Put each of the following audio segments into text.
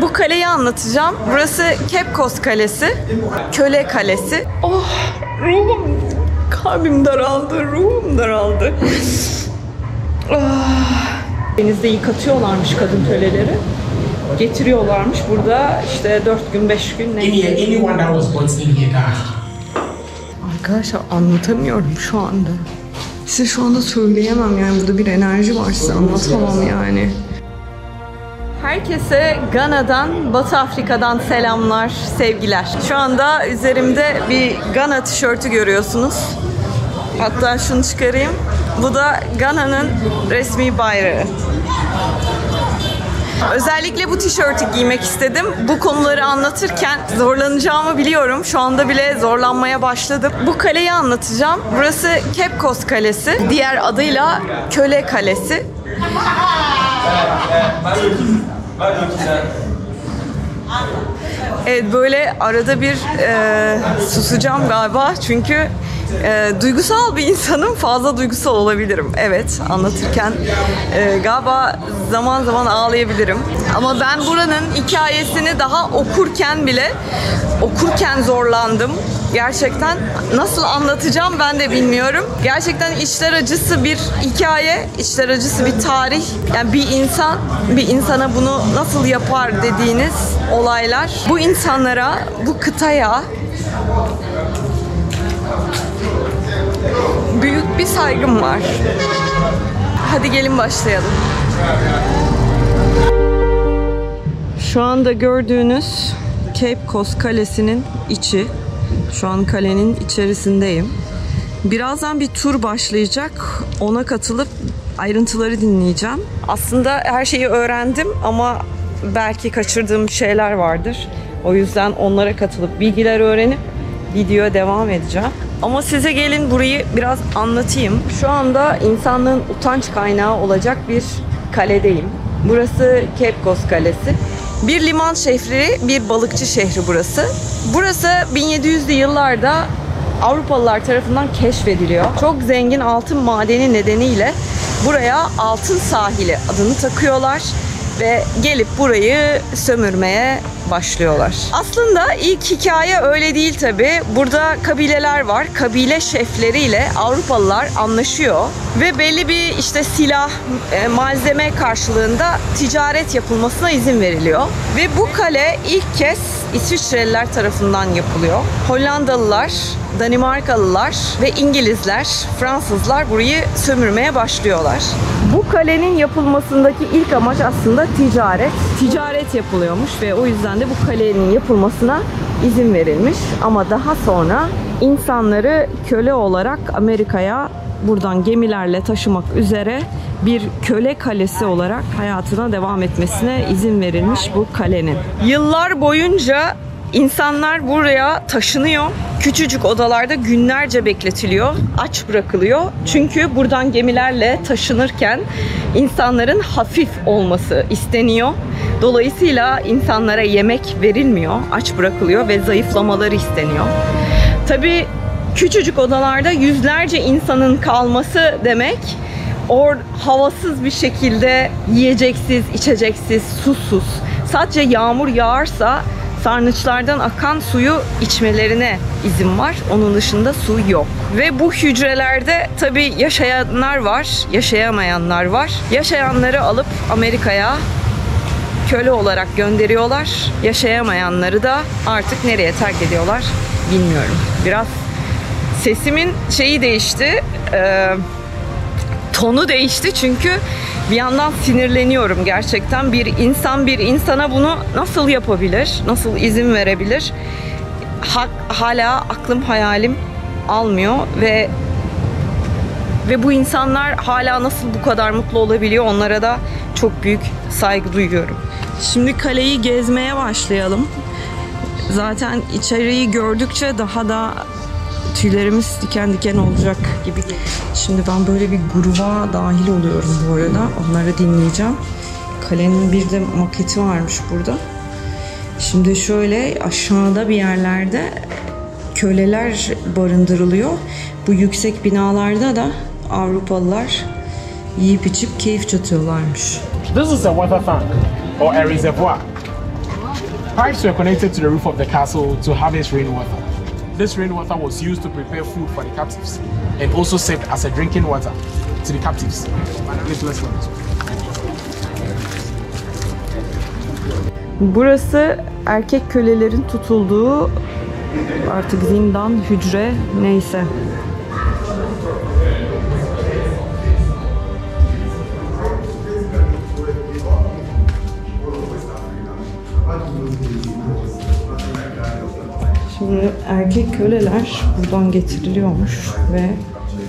Bu kaleyi anlatacağım. Burası Cape Coast Kalesi. Köle Kalesi. Oh, ruhum, kalbim daraldı, ruhum daraldı. Denizde yıkatıyorlarmış kadın köleleri. Getiriyorlarmış burada işte 4 gün 5 gün ne? Arkadaşlar anlatamıyorum şu anda. Size şu anda söyleyemem yani, burada bir enerji var, size anlatamam yani. Herkese Gana'dan, Batı Afrika'dan selamlar, sevgiler. Şu anda üzerimde bir Gana tişörtü görüyorsunuz. Hatta şunu çıkarayım. Bu da Gana'nın resmi bayrağı. Özellikle bu tişörtü giymek istedim. Bu konuları anlatırken zorlanacağımı biliyorum. Şu anda bile zorlanmaya başladım. Bu kaleyi anlatacağım. Burası Cape Coast Kalesi. Diğer adıyla Köle Kalesi. Evet, böyle arada bir susacağım galiba. Çünkü duygusal bir insanım. Fazla duygusal olabilirim. Evet, anlatırken galiba zaman zaman ağlayabilirim. Ama ben buranın hikayesini daha okurken zorlandım. Gerçekten nasıl anlatacağım ben de bilmiyorum. Gerçekten içler acısı bir hikaye, içler acısı bir tarih. Yani bir insana bunu nasıl yapar dediğiniz olaylar. Bu insanlara, bu kıtaya büyük bir saygım var. Hadi gelin başlayalım. Şu anda gördüğünüz Cape Coast Kalesi'nin içi. Şu an kalenin içerisindeyim. Birazdan bir tur başlayacak. Ona katılıp ayrıntıları dinleyeceğim. Aslında her şeyi öğrendim ama belki kaçırdığım şeyler vardır. O yüzden onlara katılıp bilgiler öğrenip videoya devam edeceğim. Ama size gelin burayı biraz anlatayım. Şu anda insanlığın utanç kaynağı olacak bir kaledeyim. Burası Cape Coast Kalesi. Bir liman şehri, bir balıkçı şehri burası. Burası 1700'lü yıllarda Avrupalılar tarafından keşfediliyor. Çok zengin altın madeni nedeniyle buraya altın sahili adını takıyorlar ve gelip burayı sömürmeye başlıyorlar. Aslında ilk hikaye öyle değil tabii. Burada kabileler var. Kabile şefleriyle Avrupalılar anlaşıyor ve belli bir işte silah, malzeme karşılığında ticaret yapılmasına izin veriliyor. Ve bu kale ilk kez İsviçreliler tarafından yapılıyor. Hollandalılar, Danimarkalılar ve İngilizler, Fransızlar burayı sömürmeye başlıyorlar. Bu kalenin yapılmasındaki ilk amaç aslında ticaret. Ticaret yapılıyormuş ve o yüzden de bu kalenin yapılmasına izin verilmiş. Ama daha sonra insanları köle olarak Amerika'ya buradan gemilerle taşımak üzere bir köle kalesi olarak hayatına devam etmesine izin verilmiş bu kalenin. Yıllar boyunca insanlar buraya taşınıyor. Küçücük odalarda günlerce bekletiliyor, aç bırakılıyor. Çünkü buradan gemilerle taşınırken insanların hafif olması isteniyor. Dolayısıyla insanlara yemek verilmiyor, aç bırakılıyor ve zayıflamaları isteniyor. Tabii küçücük odalarda yüzlerce insanın kalması demek, havasız bir şekilde yiyeceksiz, içeceksiz, susuz. Sadece yağmur yağarsa sarnıçlardan akan suyu içmelerine izin var. Onun dışında su yok. Ve bu hücrelerde tabii yaşayanlar var, yaşayamayanlar var. Yaşayanları alıp Amerika'ya köle olarak gönderiyorlar. Yaşayamayanları da artık nereye terk ediyorlar bilmiyorum. Biraz sesimin şeyi değişti. Tonu değişti çünkü bir yandan sinirleniyorum gerçekten. Bir insan bir insana bunu nasıl yapabilir? Nasıl izin verebilir? Hala aklım hayalim almıyor ve bu insanlar hala nasıl bu kadar mutlu olabiliyor? Onlara da çok büyük saygı duyuyorum. Şimdi kaleyi gezmeye başlayalım. Zaten içeriği gördükçe daha da tüylerimiz diken diken olacak gibi. Şimdi ben böyle bir gruba dahil oluyorum bu arada. Onları dinleyeceğim. Kalenin bir de maketi varmış burada. Şimdi şöyle aşağıda bir yerlerde köleler barındırılıyor. Bu yüksek binalarda da Avrupalılar yiyip içip keyif çatıyorlarmış. This is a water tank or a reservoir. pipes were connected to the roof of the castle to harvest rainwater. This rainwater was used to prepare food for the captives and also served as a drinking water to the captives. Burası erkek kölelerin tutulduğu artık zindan, hücre neyse. Şimdi erkek köleler buradan getiriliyormuş ve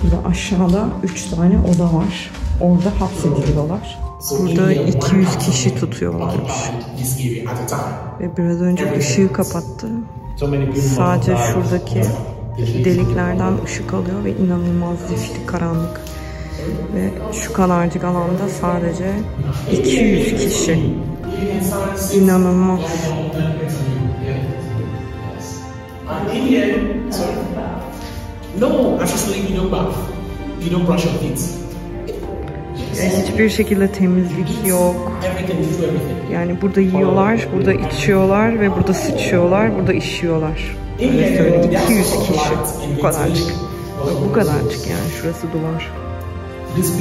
burada aşağıda 3 tane oda var. Orada hapsediliyorlar. Burada 200 kişi tutuyorlarmış. Ve biraz önce ışığı kapattı. Sadece şuradaki deliklerden ışık alıyor ve inanılmaz zifiri karanlık. Ve şu kadarcık alanda sadece 200 kişi. İnanılmaz. Hiçbir şekilde temizlik yok. Yani burada yiyorlar, burada içiyorlar ve burada sıçıyorlar, burada işiyorlar. Öyle söyleyeyim. 200 kişi. Bu kadarcık. Bu kadarcık yani. Şurası duvar. Şimdi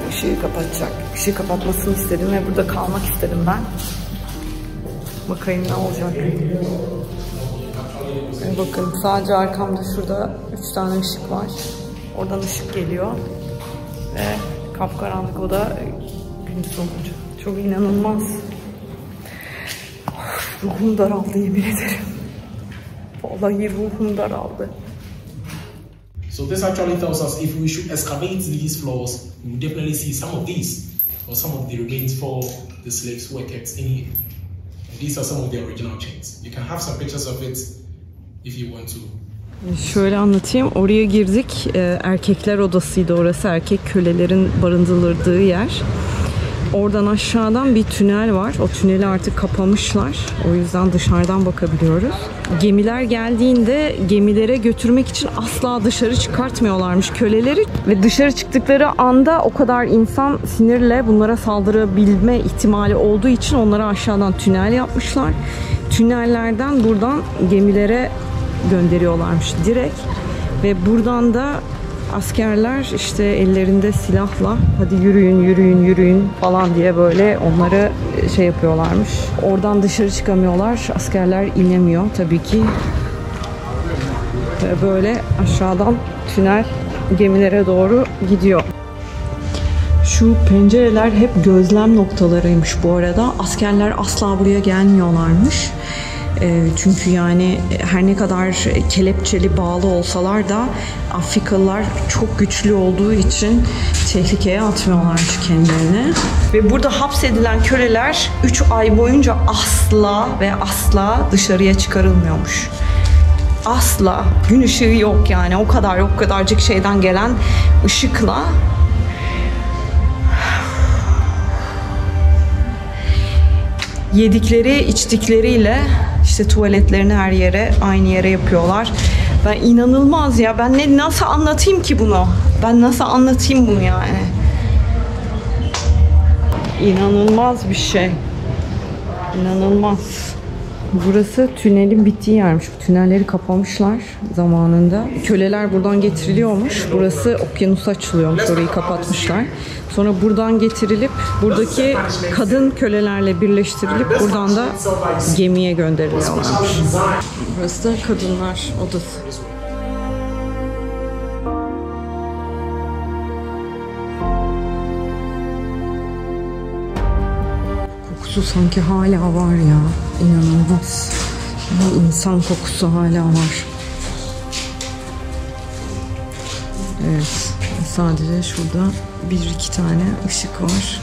ışığı kapatacak. Işığı kapatmasını istedim ve burada kalmak istedim ben. Bakayım ne olacak. Bakın sadece arkamda şurada 3 tane ışık var. Oradan ışık geliyor. Ve kapkaranlık oda gün sonucu. Çok inanılmaz. Ruhum daraldı yemin ederim. Vallahi ruhum daraldı. So this actually tells us if we should excavate these floors, we will definitely see some of these or some of the remains for the slaves who were kept in here. And these are some of the original chains. You can have some pictures of it if you want to. Şöyle anlatayım. Oraya girdik. Erkekler odasıydı orası. Erkek kölelerin barındırıldığı yer. Oradan aşağıdan bir tünel var. O tüneli artık kapamışlar. O yüzden dışarıdan bakabiliyoruz. Gemiler geldiğinde gemilere götürmek için asla dışarı çıkartmıyorlarmış köleleri. Ve dışarı çıktıkları anda o kadar insan sinirle bunlara saldırabilme ihtimali olduğu için onlara aşağıdan tünel yapmışlar. Tünellerden buradan gemilere gönderiyorlarmış direkt. Ve buradan da askerler işte ellerinde silahla hadi yürüyün yürüyün yürüyün falan diye böyle onları şey yapıyorlarmış. Oradan dışarı çıkamıyorlar. Askerler inemiyor tabii ki. Ve böyle aşağıdan tünel gemilere doğru gidiyor. Şu pencereler hep gözlem noktalarıymış bu arada. Askerler asla buraya gelmiyorlarmış. Çünkü yani her ne kadar kelepçeli bağlı olsalar da Afrikalılar çok güçlü olduğu için tehlikeye atmıyorlarmış kendilerini. Ve burada hapsedilen köleler 3 ay boyunca asla ve asla dışarıya çıkarılmıyormuş. Asla. Gün ışığı yok yani. O kadarcık şeyden gelen ışıkla yedikleri, içtikleriyle işte tuvaletlerini her yere, aynı yere yapıyorlar. Ben inanılmaz ya. Ben nasıl anlatayım ki bunu? Ben nasıl anlatayım bunu yani? İnanılmaz bir şey. İnanılmaz. Burası tünelin bittiği yermiş. Tünelleri kapamışlar zamanında. Köleler buradan getiriliyormuş. Burası okyanusa açılıyormuş. Orayı kapatmışlar. Sonra buradan getirilip buradaki kadın kölelerle birleştirilip buradan da gemiye gönderiliyorlarmış. Burası da kadınlar odası. Kokusu sanki hala var ya. İnanılmaz. Bu insan kokusu hala var. Evet. Sadece şurada 1-2 tane ışık var.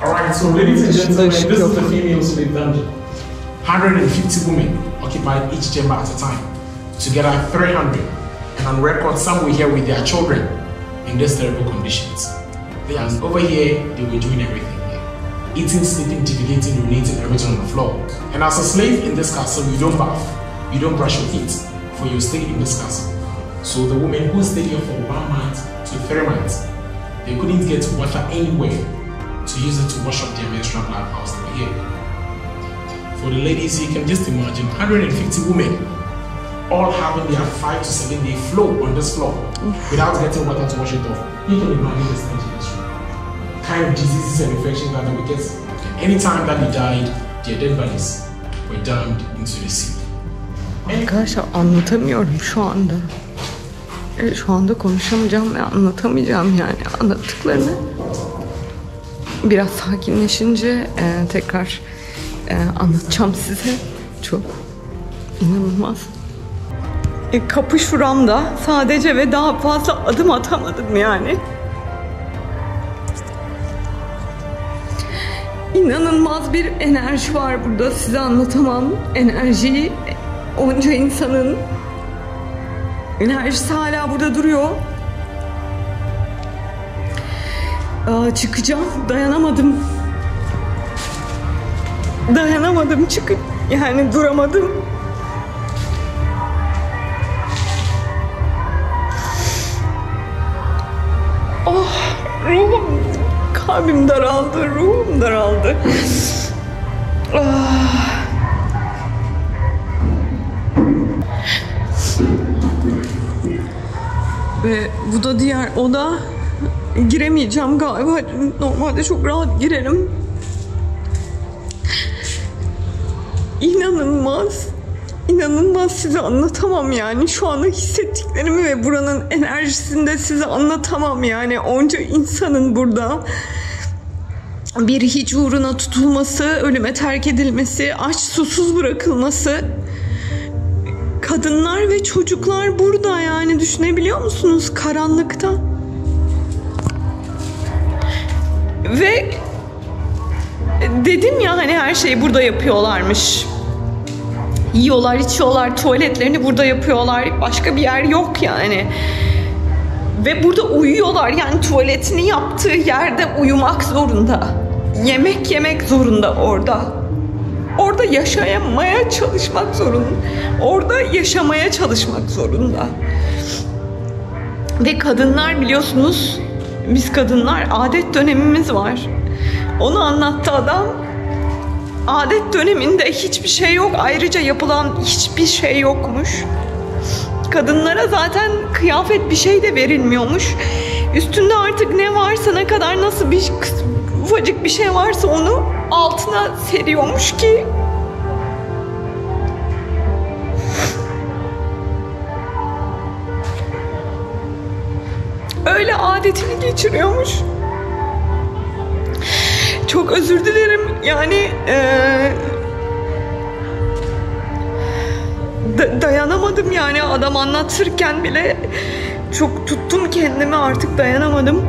Alright, so ladies and gentlemen, this is the female slave dungeon. 150 women occupied each chamber at a time. Together 300. And on record, some were here with their children in these terrible conditions. And over here, they were doing everything here. Eating, sleeping, defecating, urinating, everything on the floor. And as a slave in this castle, you don't bath, you don't brush your teeth, for you stay in this castle. So the women who stayed here for 1 month to 3 months, They couldn't get water anywhere to use it to wash up their menstrual blood whilst they were here. For the ladies, you can just imagine 150 women all having their 5 to 7 day flow on this floor without getting water to wash it off. You can imagine the stench in this room. Kind of diseases and infections that they would get. Anytime that they died, their dead bodies were dumped into the sea. Arkadaşlar anlatamıyorum şu anda. Şu anda konuşamayacağım ve anlatamayacağım yani anlattıklarını. Biraz sakinleşince tekrar anlatacağım size. Çok inanılmaz. Kapı şuramda sadece ve daha fazla adım atamadım yani. İnanılmaz bir enerji var burada, size anlatamam. Enerjiyi, onca insanın enerjisi hala burada duruyor. Çıkacağım, dayanamadım. Dayanamadım, yani duramadım. Oh, ruhum, kalbim daraldı, ruhum daraldı. Ve bu da diğer oda. Giremeyeceğim galiba. Normalde çok rahat girerim. İnanılmaz. İnanılmaz, size anlatamam yani. Şu anda hissettiklerimi ve buranın enerjisini de size anlatamam yani. Onca insanın burada bir hiç uğruna tutulması, ölüme terk edilmesi, aç susuz bırakılması. Kadınlar ve çocuklar burada yani, düşünebiliyor musunuz? Karanlıkta. Ve dedim ya hani her şeyi burada yapıyorlarmış. Yiyorlar, içiyorlar, tuvaletlerini burada yapıyorlar. Başka bir yer yok yani. Ve burada uyuyorlar. Yani tuvaletini yaptığı yerde uyumak zorunda. Yemek yemek zorunda orada. Orada yaşamaya çalışmak zorunda. Orada yaşamaya çalışmak zorunda. Ve kadınlar, biliyorsunuz, biz kadınlar adet dönemimiz var. Onu anlattı adam. Adet döneminde hiçbir şey yok. Ayrıca yapılan hiçbir şey yokmuş. Kadınlara zaten kıyafet bir şey de verilmiyormuş. Üstünde artık ne varsa, ne kadar nasıl bir ufacık bir şey varsa onu altına seriyormuş ki öyle adetini geçiriyormuş. Çok özür dilerim yani dayanamadım yani, adam anlatırken bile çok tuttum kendimi, artık dayanamadım.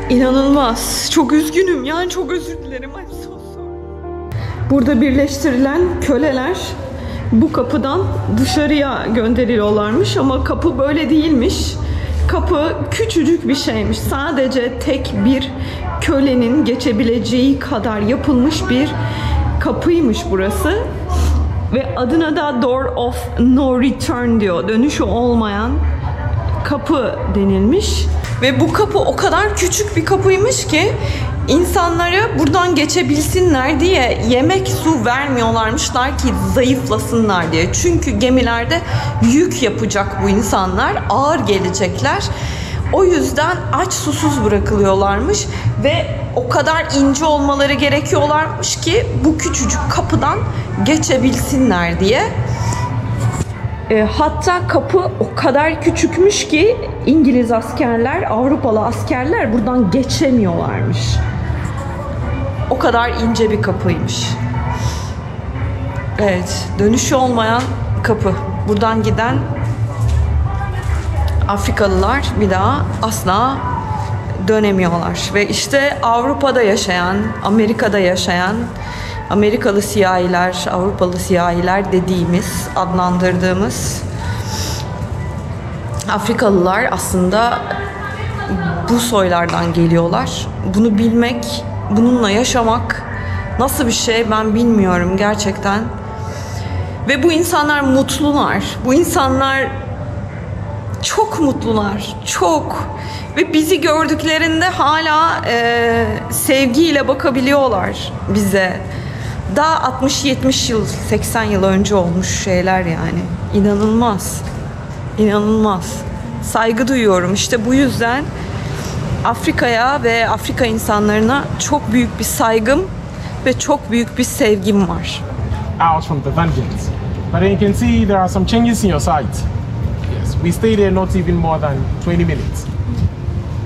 İnanılmaz. Çok üzgünüm yani, çok özür dilerim. Burada birleştirilen köleler bu kapıdan dışarıya gönderiliyorlarmış ama kapı böyle değilmiş. Kapı küçücük bir şeymiş. Sadece tek bir kölenin geçebileceği kadar yapılmış bir kapıymış burası. Ve adına da Door of No Return diyor. Dönüşü olmayan kapı denilmiş. Ve bu kapı o kadar küçük bir kapıymış ki insanları buradan geçebilsinler diye yemek, su vermiyorlarmışlar ki zayıflasınlar diye. Çünkü gemilerde yük yapacak bu insanlar, ağır gelecekler. O yüzden aç susuz bırakılıyorlarmış ve o kadar ince olmaları gerekiyorlarmış ki bu küçücük kapıdan geçebilsinler diye. Hatta kapı o kadar küçükmüş ki İngiliz askerler, Avrupalı askerler buradan geçemiyorlarmış. O kadar ince bir kapıymış. Evet, dönüşü olmayan kapı. Buradan giden Afrikalılar bir daha asla dönemiyorlar. Ve işte Avrupa'da yaşayan, Amerika'da yaşayan Amerikalı siyahiler, Avrupalı siyahiler dediğimiz, adlandırdığımız Afrikalılar aslında bu soylardan geliyorlar. Bunu bilmek, bununla yaşamak nasıl bir şey ben bilmiyorum gerçekten. Ve bu insanlar mutlular. Bu insanlar çok mutlular. Çok. Ve bizi gördüklerinde hala sevgiyle bakabiliyorlar bize. Daha 60-70 yıl, 80 yıl önce olmuş şeyler yani. İnanılmaz. İnanılmaz. Saygı duyuyorum. İşte bu yüzden Afrika'ya ve Afrika insanlarına çok büyük bir saygım ve çok büyük bir sevgim var. Out from the vengeance. But you can see there are some changes in your site. Yes, we stayed there not even more than 20 minutes.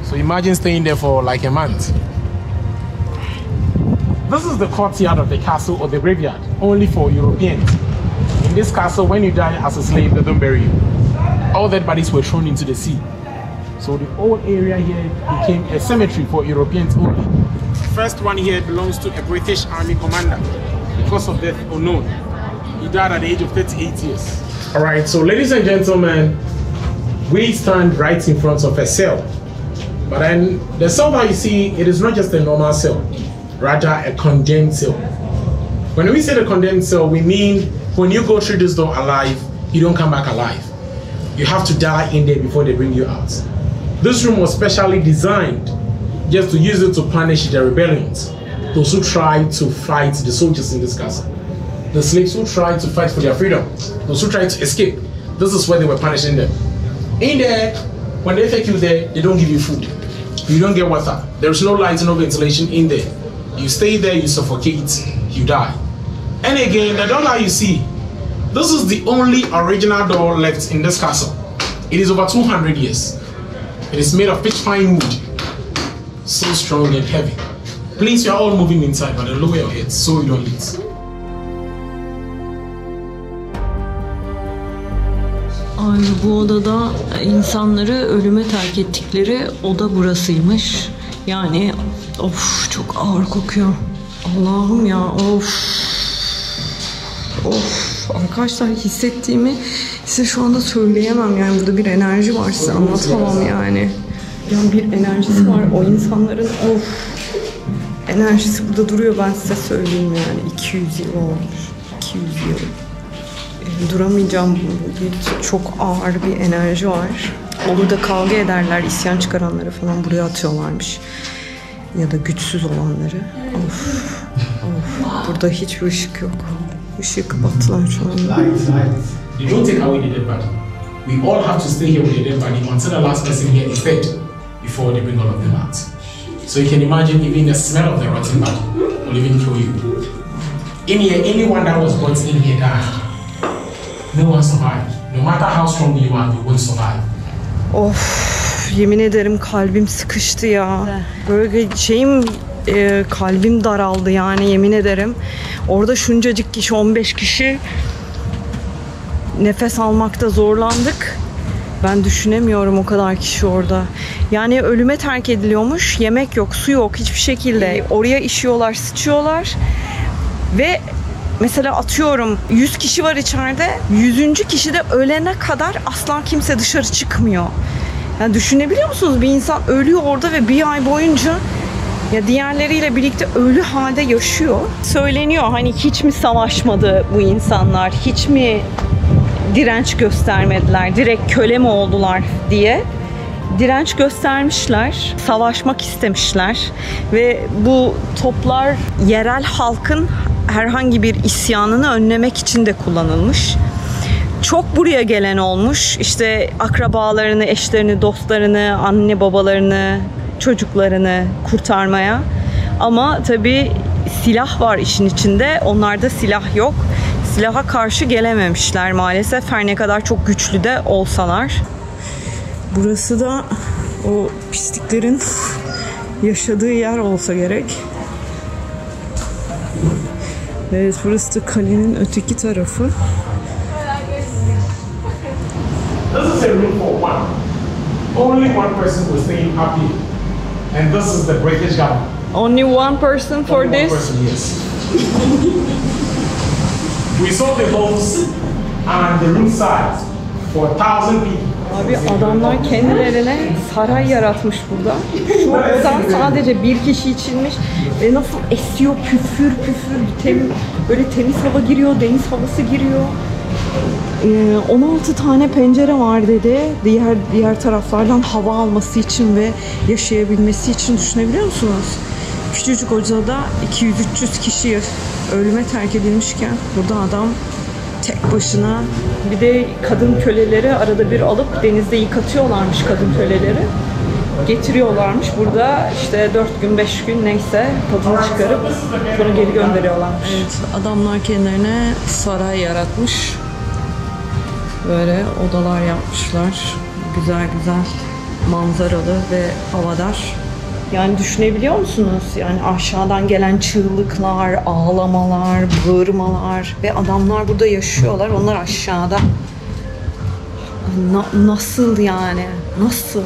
So imagine staying there for like a month. This is the courtyard of the castle or the graveyard, only for Europeans. In this castle, when you die as a slave, they don't bury you. All dead bodies were thrown into the sea. So the whole area here became a cemetery for Europeans only. The first one here belongs to a British Army commander. Because of death unknown. He died at the age of 38 years. All right, so ladies and gentlemen, we stand right in front of a cell. But then the cell that you see, it is not just a normal cell, rather a condemned cell. When we say the condemned cell, we mean when you go through this door alive, you don't come back alive. You have to die in there before they bring you out. This room was specially designed just to use it to punish the rebellions, those who tried to fight the soldiers in this castle. The slaves who tried to fight for their freedom, those who tried to escape, this is where they were punishing them. In there, when they take you there, they don't give you food. You don't get water. There's no light, no ventilation in there. You stay there, you suffocate, you die. And again, the door that you see, this is the only original door left in this castle. It is over 200 years. It is made of pitch pine wood. So strong and heavy. Please, you are all moving inside, but lower your heads so you don't leak. Ay, bu odada insanları ölüme terk ettikleri oda burasıymış. Yani of, çok ağır kokuyor. Allah'ım ya, of. Of, arkadaşlar hissettiğimi size şu anda söyleyemem. Yani burada bir enerji var, size anlatamam yani. Yani bir enerjisi var o insanların, of. Enerjisi burada duruyor, ben size söyleyeyim yani. 200 yıl olmuş. 200 yıl. Duramayacağım. Çok ağır bir enerji var. Burada kavga ederler, isyan çıkaranları falan buraya atıyorlarmış. Ya da güçsüz olanları. Of, of. Burada hiçbir ışık yok. Işığı kapattılar şu anda. They don't take away the dead body. We all have to stay here with the dead body until the last person here is dead before they bring all of them out. So you can imagine even the smell of the rotten body will even kill you. In here, anyone that was brought in here died. No one survived. No matter how strong you are, you won't survive. Of, yemin ederim kalbim sıkıştı ya. Böyle kalbim daraldı yani, yemin ederim. Orada şuncacık kişi, 15 kişi, nefes almakta zorlandık. Ben düşünemiyorum o kadar kişi orada. Yani ölüme terk ediliyormuş. Yemek yok, su yok hiçbir şekilde. Oraya işiyorlar, sıçıyorlar. Ve mesela atıyorum 100 kişi var içeride. 100. kişi de ölene kadar asla kimse dışarı çıkmıyor. Yani düşünebiliyor musunuz? Bir insan ölüyor orada ve bir ay boyunca ya diğerleriyle birlikte ölü halde yaşıyor. Söyleniyor hani hiç mi savaşmadı bu insanlar? Hiç mi direnç göstermediler? Direkt köle mi oldular diye. Direnç göstermişler, savaşmak istemişler ve bu toplar yerel halkın herhangi bir isyanını önlemek için de kullanılmış. Çok buraya gelen olmuş. İşte akrabalarını, eşlerini, dostlarını, anne babalarını, çocuklarını kurtarmaya. Ama tabii silah var işin içinde. Onlarda silah yok. Silaha karşı gelememişler maalesef. Her ne kadar çok güçlü de olsalar. Burası da o pisliklerin yaşadığı yer olsa gerek. Evet, burası da kalenin öteki tarafı. This is a room for one. Only one person will stay happy. And this is the British government. Only one person for Only this? One person, yes. We saw the homes and the room size for 1,000 people. Abi adamlar kendilerine saray yaratmış burada. Şu odan sadece bir kişi içilmiş ve nasıl esiyor, püfür püfür, böyle temiz hava giriyor, deniz havası giriyor. 16 tane pencere var dedi. Diğer taraflardan hava alması için ve yaşayabilmesi için, düşünebiliyor musunuz? Küçücük odada 200-300 kişi ölüme terk edilmişken burada adam tek başına. Bir de kadın köleleri arada bir alıp denizde yıkatıyorlarmış kadın köleleri. Getiriyorlarmış. Burada işte 4 gün 5 gün neyse tadını çıkarıp sonra geri gönderiyorlarmış. Evet, adamlar kendilerine saray yaratmış. Böyle odalar yapmışlar. Güzel güzel manzaralı ve havadar. Yani düşünebiliyor musunuz? Yani aşağıdan gelen çığlıklar, ağlamalar, bağırmalar ve adamlar burada yaşıyorlar. Onlar aşağıda. Nasıl yani? Nasıl?